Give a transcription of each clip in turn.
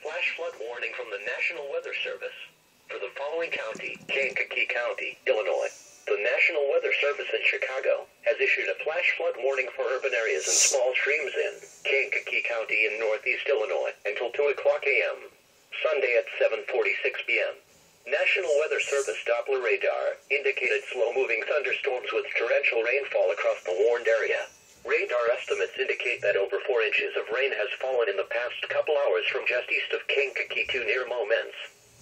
flash flood warning from the National Weather Service. For the following county, Kankakee County, Illinois, the National Weather Service in Chicago has issued a flash flood warning for urban areas and small streams in Kankakee County in northeast Illinois until 2 o'clock a.m. Sunday at 7:46 p.m. National Weather Service Doppler radar indicated slow-moving thunderstorms with torrential rainfall across the warned area. Radar estimates indicate that over 4 inches of rain has fallen in the past couple hours from just east of Kankakee to near Momence.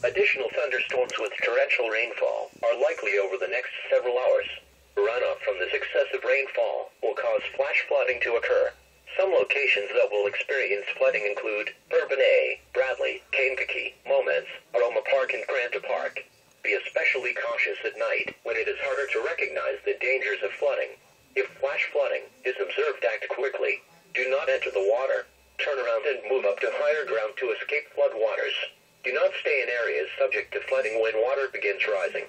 Additional thunderstorms with torrential rainfall are likely over the next several hours. Runoff from this excessive rainfall will cause flash flooding to occur. Some locations that will experience flooding include Bourbon A, Bradley, Kankakee, Momence, Aroma Park and Granta Park. Be especially cautious at night when it is harder to recognize the dangers of flooding. If flash flooding is observed, act quickly. Do not enter the water. Turn around and move up to higher ground to escape flood waters. Do not stay in areas subject to flooding when water begins rising.